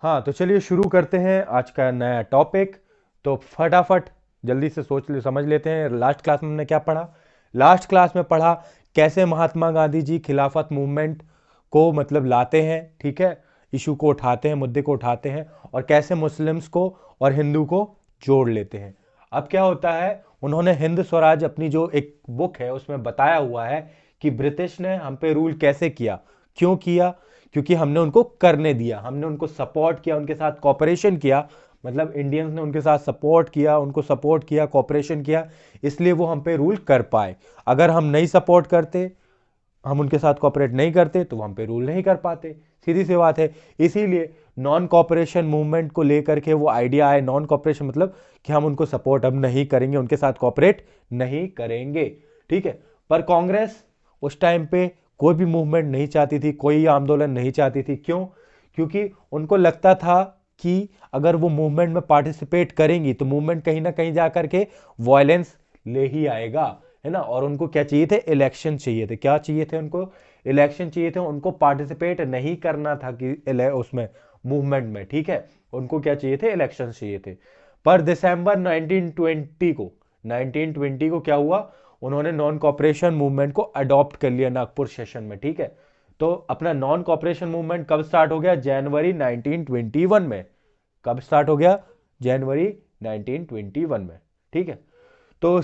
हाँ, तो चलिए शुरू करते हैं आज का नया टॉपिक। तो फटाफट जल्दी से समझ लेते हैं लास्ट क्लास में हमने क्या पढ़ा। लास्ट क्लास में पढ़ा कैसे महात्मा गांधी जी खिलाफत मूवमेंट को मतलब लाते हैं, ठीक है, इशू को उठाते हैं, मुद्दे को उठाते हैं, और कैसे मुस्लिम्स को और हिंदू को जोड़ लेते हैं। अब क्या होता है, उन्होंने हिंद स्वराज अपनी जो एक बुक है उसमें बताया हुआ है कि ब्रिटिश ने हम पे रूल कैसे किया, क्यों किया, क्योंकि हमने उनको करने दिया, हमने उनको सपोर्ट किया, उनके साथ कॉपरेशन किया। मतलब इंडियंस ने उनके साथ सपोर्ट किया, उनको सपोर्ट किया, कॉपरेशन किया, इसलिए वो हम पे रूल कर पाए। अगर हम नहीं सपोर्ट करते, हम उनके साथ कॉपरेट नहीं करते, तो वो हम पे रूल नहीं कर पाते। सीधी सी बात है। इसीलिए नॉन कॉपरेशन मूवमेंट को लेकर के वो आइडिया आए। नॉन कॉपरेशन मतलब कि हम उनको सपोर्ट अब नहीं करेंगे, उनके साथ कॉपरेट नहीं करेंगे, ठीक है। पर कांग्रेस उस टाइम पे कोई भी मूवमेंट नहीं चाहती थी, कोई आंदोलन नहीं चाहती थी। क्यों? क्योंकि उनको लगता था कि अगर वो मूवमेंट में पार्टिसिपेट करेंगी तो मूवमेंट कहीं ना कहीं जाकर के वायलेंस ले ही आएगा, है ना। और उनको क्या चाहिए थे? इलेक्शन चाहिए थे। क्या चाहिए थे उनको? इलेक्शन चाहिए थे। उनको पार्टिसिपेट नहीं करना था कि उसमें मूवमेंट में, ठीक है। उनको क्या चाहिए थे? इलेक्शन चाहिए थे। पर दिसंबर 1920 को क्या हुआ, उन्होंने नॉन कॉपरेशन मूवमेंट को अडॉप्ट कर लिया नागपुर सेशन में, ठीक है। तो अपना नॉन कॉपरेशन मूवमेंट कब स्टार्ट हो गया? जनवरी 1921 में। कब स्टार्ट हो गया? जनवरी 1921 में, ठीक है। तो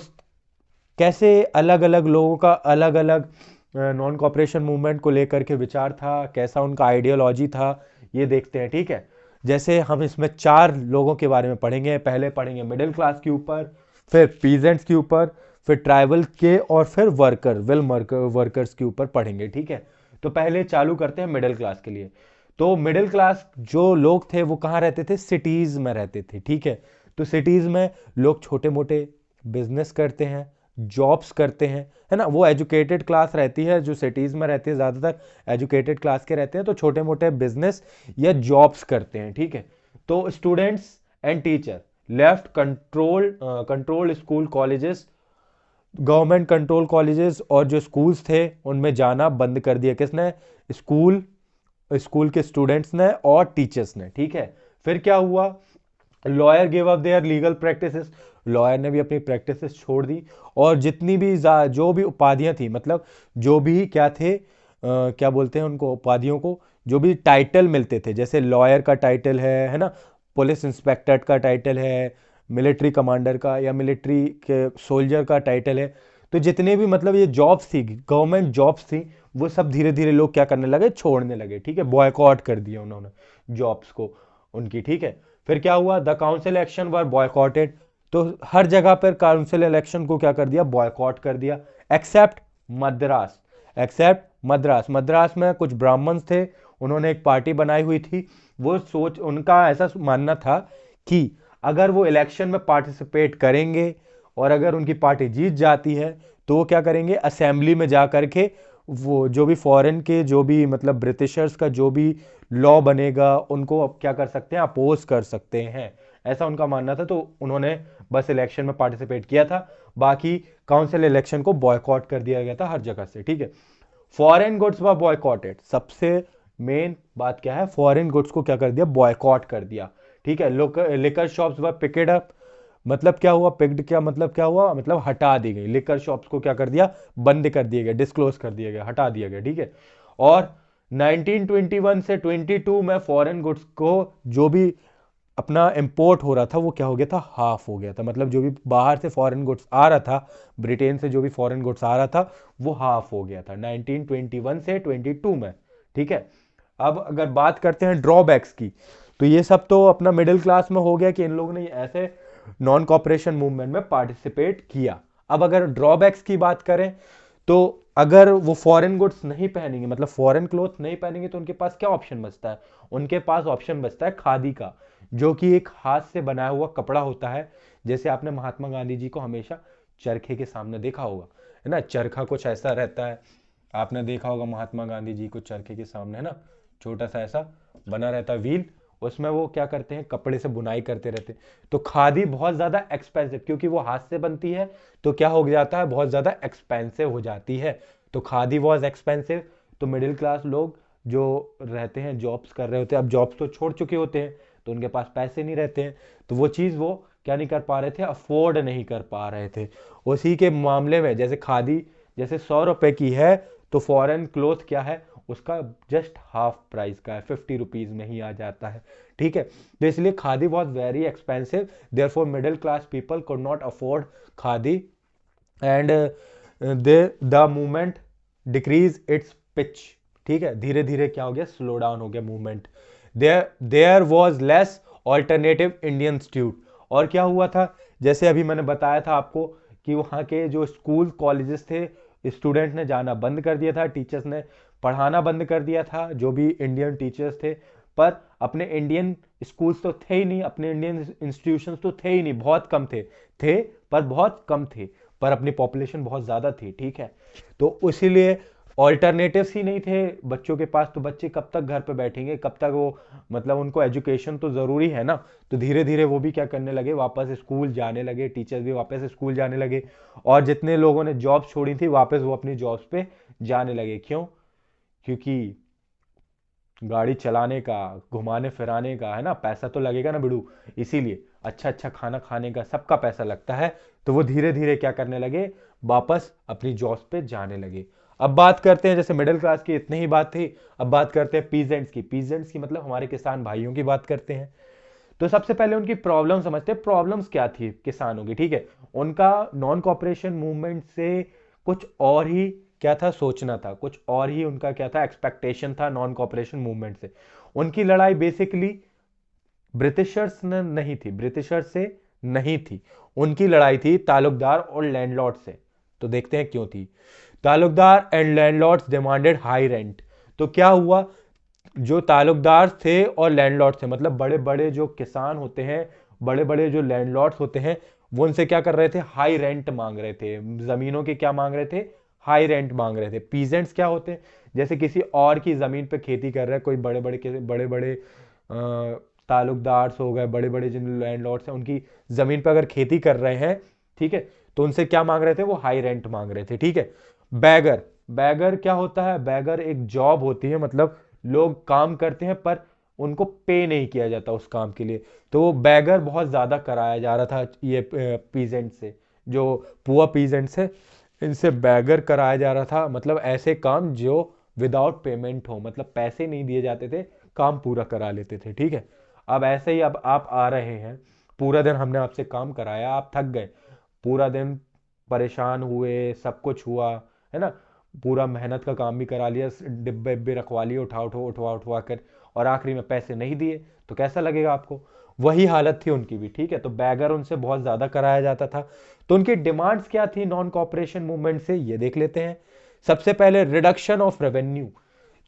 कैसे अलग अलग लोगों का अलग अलग नॉन कॉपरेशन मूवमेंट को लेकर के विचार था, कैसा उनका आइडियोलॉजी था, ये देखते हैं, ठीक है। जैसे हम इसमें चार लोगों के बारे में पढ़ेंगे। पहले पढ़ेंगे मिडिल क्लास के ऊपर, फिर पीजेंट्स के ऊपर, फिर ट्राइबल के, और फिर वर्कर्स के ऊपर पढ़ेंगे, ठीक है। तो पहले चालू करते हैं मिडिल क्लास के लिए। तो मिडिल क्लास जो लोग थे वो कहाँ रहते थे? सिटीज में रहते थे, ठीक है। तो सिटीज में लोग छोटे मोटे बिजनेस करते हैं, जॉब्स करते हैं, है ना। वो एजुकेटेड क्लास रहती है, जो सिटीज में रहती है ज्यादातर एजुकेटेड क्लास के रहते हैं, तो छोटे मोटे बिजनेस या जॉब्स करते हैं, ठीक है। तो students and teacher left control school colleges, government control colleges और जो स्कूल्स थे उनमें जाना बंद कर दिया। किसने? स्कूल स्कूल के स्टूडेंट्स ने और टीचर्स ने, ठीक है। फिर क्या हुआ? Lawyer give up their legal practices, lawyer ने भी अपनी प्रैक्टिसेस छोड़ दी। और जितनी भी जो भी उपाधियां थी, मतलब जो भी क्या थे, क्या बोलते हैं उनको, उपाधियों को, जो भी टाइटल मिलते थे, जैसे लॉयर का टाइटल है ना, पुलिस इंस्पेक्टर का टाइटल है, मिलिट्री कमांडर का या मिलिट्री के सोल्जर का टाइटल है। तो जितने भी मतलब ये जॉब्स थी, गवर्नमेंट जॉब्स थी, वो सब धीरे धीरे लोग क्या करने लगे? छोड़ने लगे, ठीक है। बॉयकॉट कर दिया उन्होंने जॉब्स को उनकी, ठीक है। फिर क्या हुआ? The council election were boycotted. तो हर जगह पर काउंसिल इलेक्शन को क्या कर दिया? बॉयकॉट कर दिया। एक्सेप्ट मद्रास। एक्सेप्ट मद्रास, मद्रास में कुछ ब्राह्मण्स थे, उन्होंने एक पार्टी बनाई हुई थी। वो सोच, उनका ऐसा मानना था कि अगर वो इलेक्शन में पार्टिसिपेट करेंगे और अगर उनकी पार्टी जीत जाती है तो वो क्या करेंगे? असेंबली में जा करके वो जो भी फॉरेन के, जो भी मतलब ब्रिटिशर्स का जो भी लॉ बनेगा उनको अब क्या कर सकते हैं? अपोज कर सकते हैं। ऐसा उनका मानना था। तो उन्होंने बस इलेक्शन में पार्टिसिपेट किया था, बाकी काउंसिल इलेक्शन को बॉयकॉट कर दिया गया था हर जगह से, ठीक है। फॉरेन गुड्स व बॉयकॉटेड, सबसे मेन बात क्या है? फॉरेन गुड्स को क्या कर दिया? बॉयकॉट कर दिया, ठीक है। लिकर शॉप्स व पिकेड अप, मतलब क्या हुआ? पिक्ड क्या मतलब क्या हुआ? मतलब हटा दी गई। लिकर शॉप्स को क्या कर दिया? बंद कर दिया गया, डिस्क्लोज कर दिया गया, हटा दिया गया, ठीक है। और 1921 से 22 में फॉरेन गुड्स को जो भी अपना इंपोर्ट हो रहा था वो क्या हो गया था? हाफ हो गया था। मतलब जो भी बाहर से फॉरेन गुड्स आ रहा था, ब्रिटेन से जो भी फॉरेन गुड्स आ रहा था, वो हाफ हो गया था 1921 से 22 में, ठीक है। अब अगर बात करते हैं ड्रॉबैक्स की, तो ये सब तो अपना मिडिल क्लास में हो गया कि इन लोगों ने ऐसे नॉन कॉपरेशन मूवमेंट में पार्टिसिपेट किया। अब अगर ड्रॉबैक्स की बात करें, तो अगर वो फॉरेन गुड्स नहीं पहनेंगे, मतलब फॉरेन क्लोथ नहीं पहनेंगे, तो उनके पास क्या ऑप्शन बचता है? उनके पास ऑप्शन बचता है खादी का, जो कि एक हाथ से बनाया हुआ कपड़ा होता है। जैसे आपने महात्मा गांधी जी को हमेशा चरखे के सामने देखा होगा, है ना। चरखा कुछ ऐसा रहता है, आपने देखा होगा महात्मा गांधी जी को चरखे के सामने, है ना, छोटा सा ऐसा बना रहता है व्हील, उसमें वो क्या करते हैं? कपड़े से बुनाई करते रहते हैं। तो खादी बहुत ज्यादा एक्सपेंसिव, क्योंकि वो हाथ से बनती है, तो क्या हो जाता है? बहुत ज्यादा एक्सपेंसिव हो जाती है। तो खादी वॉज एक्सपेंसिव। तो मिडिल क्लास लोग जो रहते हैं जॉब्स कर रहे होते हैं, अब जॉब्स तो छोड़ चुके होते हैं, तो उनके पास पैसे नहीं रहते हैं, तो वो चीज़ वो क्या नहीं कर पा रहे थे, अफोर्ड नहीं कर पा रहे थे। उसी के मामले में जैसे खादी जैसे 100 रुपए की है, तो फॉरेन क्लोथ क्या है, उसका जस्ट हाफ प्राइस का है, 50 रुपीज में ही आ जाता है, ठीक है। तो इसलिए khadi was very expensive, therefore middle class people could not afford khadi, and they the movement decrease its pitch, ठीक है, धीरे धीरे क्या हो गया, स्लो डाउन हो गया movement. There was less alternative Indian institute, और क्या हुआ था, जैसे अभी मैंने बताया था आपको कि वहाँ के जो स्कूल कॉलेजेस थे, स्टूडेंट ने जाना बंद कर दिया था, टीचर्स ने पढ़ाना बंद कर दिया था, जो भी इंडियन टीचर्स थे, पर अपने इंडियन स्कूल्स तो थे ही नहीं, अपने इंडियन इंस्टीट्यूशंस तो थे ही नहीं, बहुत कम थे पर बहुत कम थे, पर अपनी पॉपुलेशन बहुत ज्यादा थी, ठीक है। तो इसीलिए ऑल्टरनेटिव्स ही नहीं थे बच्चों के पास, तो बच्चे कब तक घर पे बैठेंगे, कब तक वो, मतलब उनको एजुकेशन तो जरूरी है ना। तो धीरे धीरे वो भी क्या करने लगे, वापस स्कूल जाने लगे, टीचर्स भी वापस स्कूल जाने लगे, और जितने लोगों ने जॉब छोड़ी थी वापस वो अपनी जॉब्स पे जाने लगे। क्यों? क्योंकि गाड़ी चलाने का, घुमाने फिराने का है ना, पैसा तो लगेगा ना बिड़ू, इसीलिए अच्छा अच्छा खाना खाने का सबका पैसा लगता है, तो वो धीरे धीरे क्या करने लगे, वापस अपनी जॉब्स पे जाने लगे। अब बात करते हैं, जैसे मिडिल क्लास की इतनी ही बात थी, अब बात करते हैं पीजेंट्स की। पीजेंट्स की मतलब हमारे किसान भाइयों की बात करते हैं। तो सबसे पहले उनकी प्रॉब्लम समझते हैं, प्रॉब्लम्स क्या थी किसानों की, ठीक है। उनका नॉन कॉपरेशन मूवमेंट से कुछ और ही क्या था, सोचना था, कुछ और ही उनका क्या था, एक्सपेक्टेशन था नॉन कॉपरेशन मूवमेंट से। उनकी लड़ाई बेसिकली ब्रिटिशर्स ने नहीं थी, ब्रिटिशर्स से नहीं थी, उनकी लड़ाई थी तालुकदार और लैंडलॉर्ड से। तो देखते हैं क्यों थी। Talukdar and landlords demanded high rent. तो क्या हुआ, जो तालुकदार थे और लैंडलॉर्ड थे, मतलब बड़े बड़े जो किसान होते हैं, बड़े बड़े जो लैंडलॉर्ड्स होते हैं, वो उनसे क्या कर रहे थे, हाई रेंट मांग रहे थे, जमीनों के क्या मांग रहे थे, हाई रेंट मांग रहे थे। पीजेंट्स क्या होते हैं, जैसे किसी और की जमीन पे खेती कर रहे हैं, कोई बड़े बड़े तालुकदार्स हो गए, बड़े बड़े जिन लैंडलॉर्ड्स हैं, उनकी जमीन पर अगर खेती कर रहे हैं, ठीक है, तो उनसे क्या मांग रहे थे, वो हाई रेंट मांग रहे थे, ठीक है। बैगर, बैगर क्या होता है, बैगर एक जॉब होती है, मतलब लोग काम करते हैं पर उनको पे नहीं किया जाता उस काम के लिए, तो वो बैगर बहुत ज्यादा कराया जा रहा था ये पीजेंट से, जो पुअर पीजेंट है, इनसे बैगर कराया जा रहा था, मतलब ऐसे काम जो विदाउट पेमेंट हो, मतलब पैसे नहीं दिए जाते थे, काम पूरा करा लेते थे, ठीक है। अब ऐसे ही, अब आप आ रहे हैं, पूरा दिन हमने आपसे काम कराया, आप थक गए, पूरा दिन परेशान हुए, सब कुछ हुआ, है ना, पूरा मेहनत का काम भी करा लिया, डिब्बे डिब्बे रखवा लिए, उठवा उठवा कर, और आखिरी में पैसे नहीं दिए, तो कैसा लगेगा आपको। वही हालत थी उनकी भी, ठीक है। तो बैगर उनसे बहुत ज्यादा कराया जाता था। तो उनकी डिमांड्स क्या थी नॉन कॉपरेशन मूवमेंट से, ये देख लेते हैं। सबसे पहले रिडक्शन ऑफ रेवेन्यू।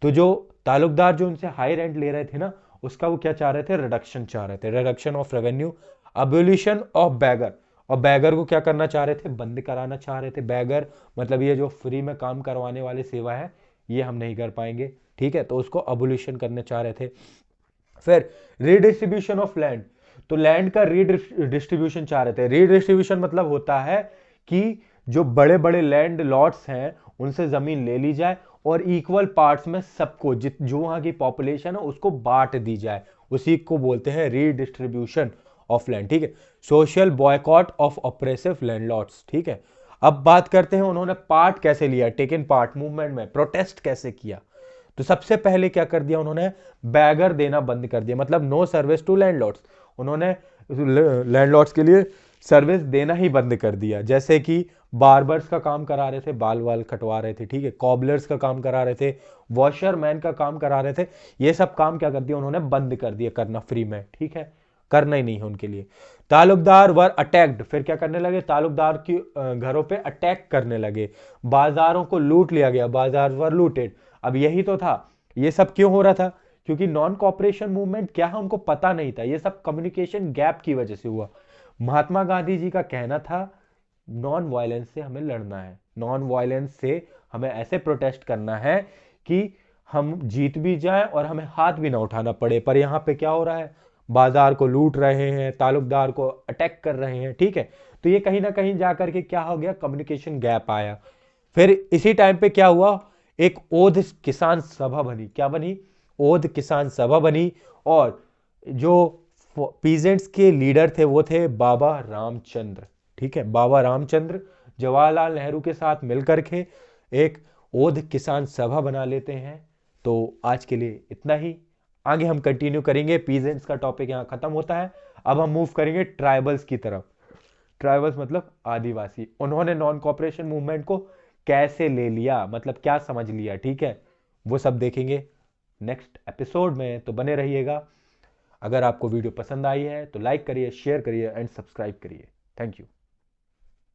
तो जो तालुकदार जो उनसे हाई रेंट ले रहे थे ना, उसका वो क्या चाह रहे थे, रिडक्शन चाह रहे थे, reduction of revenue. Abolition of begar, और बैगर को क्या करना चाह रहे थे, बंद कराना चाह रहे थे। बैगर मतलब ये जो फ्री में काम करवाने वाली सेवा है, ये हम नहीं कर पाएंगे, ठीक है, तो उसको अबोलिशन करने चाह रहे थे। फिर रीडिस्ट्रीब्यूशन ऑफ लैंड, तो लैंड का रीडिस्ट्रीब्यूशन चाह रहे थे। रीडिस्ट्रीब्यूशन मतलब होता है कि जो बड़े बड़े लैंड लॉट्स हैं उनसे जमीन ले ली जाए, और इक्वल पार्ट्स में सबको, जो वहां की पॉपुलेशन है उसको बांट दी जाए, उसी को बोलते हैं रीडिस्ट्रीब्यूशन ऑफ लैंड, ठीक है। Social boycott of oppressive landlords, ठीक है। अब बात करते हैं उन्होंने पार्ट कैसे लिया, टेकन पार्ट मूवमेंट में, प्रोटेस्ट कैसे किया। तो सबसे पहले क्या कर दिया उन्होंने, बैगर देना बंद कर दिया, मतलब नो सर्विस टू लैंडलॉर्ड्स। उन्होंने लैंडलॉर्ड्स के लिए सर्विस देना ही बंद कर दिया, जैसे कि बार्बर्स का काम करा रहे थे, बाल वाल कटवा रहे थे, ठीक है, कॉबलर्स का काम करा रहे थे, वॉशरमैन का काम करा रहे थे, ये सब काम क्या कर दिया उन्होंने, बंद कर दिया करना फ्री में, ठीक है, करना ही नहीं है उनके लिए। तालुकदार वर अटैक्ड, फिर क्या करने लगे, तालुकदार की घरों पे अटैक करने लगे, बाजारों को लूट लिया गया, बाजार वर लूटेड। अब यही तो था, ये सब क्यों हो रहा था, क्योंकि नॉन कॉपरेशन मूवमेंट क्या है उनको पता नहीं था, ये सब कम्युनिकेशन गैप की वजह से हुआ। महात्मा गांधी जी का कहना था नॉन वायलेंस से हमें लड़ना है, नॉन वायलेंस से हमें ऐसे प्रोटेस्ट करना है कि हम जीत भी जाएं और हमें हाथ भी ना उठाना पड़े। पर यहाँ पे क्या हो रहा है, बाजार को लूट रहे हैं, तालुकदार को अटैक कर रहे हैं, ठीक है। तो ये कहीं ना कहीं जाकर के क्या हो गया, कम्युनिकेशन गैप आया। फिर इसी टाइम पे क्या हुआ, एक ओध किसान सभा बनी। क्या बनी? ओध किसान सभा बनी। और जो पीजेंट्स के लीडर थे वो थे बाबा रामचंद्र। ठीक है, बाबा रामचंद्र जवाहरलाल नेहरू के साथ मिलकर के एक ओध किसान सभा बना लेते हैं। तो आज के लिए इतना ही, आगे हम कंटिन्यू करेंगे। पीजेंट्स का टॉपिक यहाँ खत्म होता है, अब हम मूव करेंगे ट्राइबल्स की तरफ। ट्राइबल्स मतलब आदिवासी, उन्होंने नॉन कॉपरेशन मूवमेंट को कैसे ले लिया, मतलब क्या समझ लिया, ठीक है, वो सब देखेंगे नेक्स्ट एपिसोड में। तो बने रहिएगा। अगर आपको वीडियो पसंद आई है तो लाइक करिए, शेयर करिए एंड सब्सक्राइब करिए। Thank you.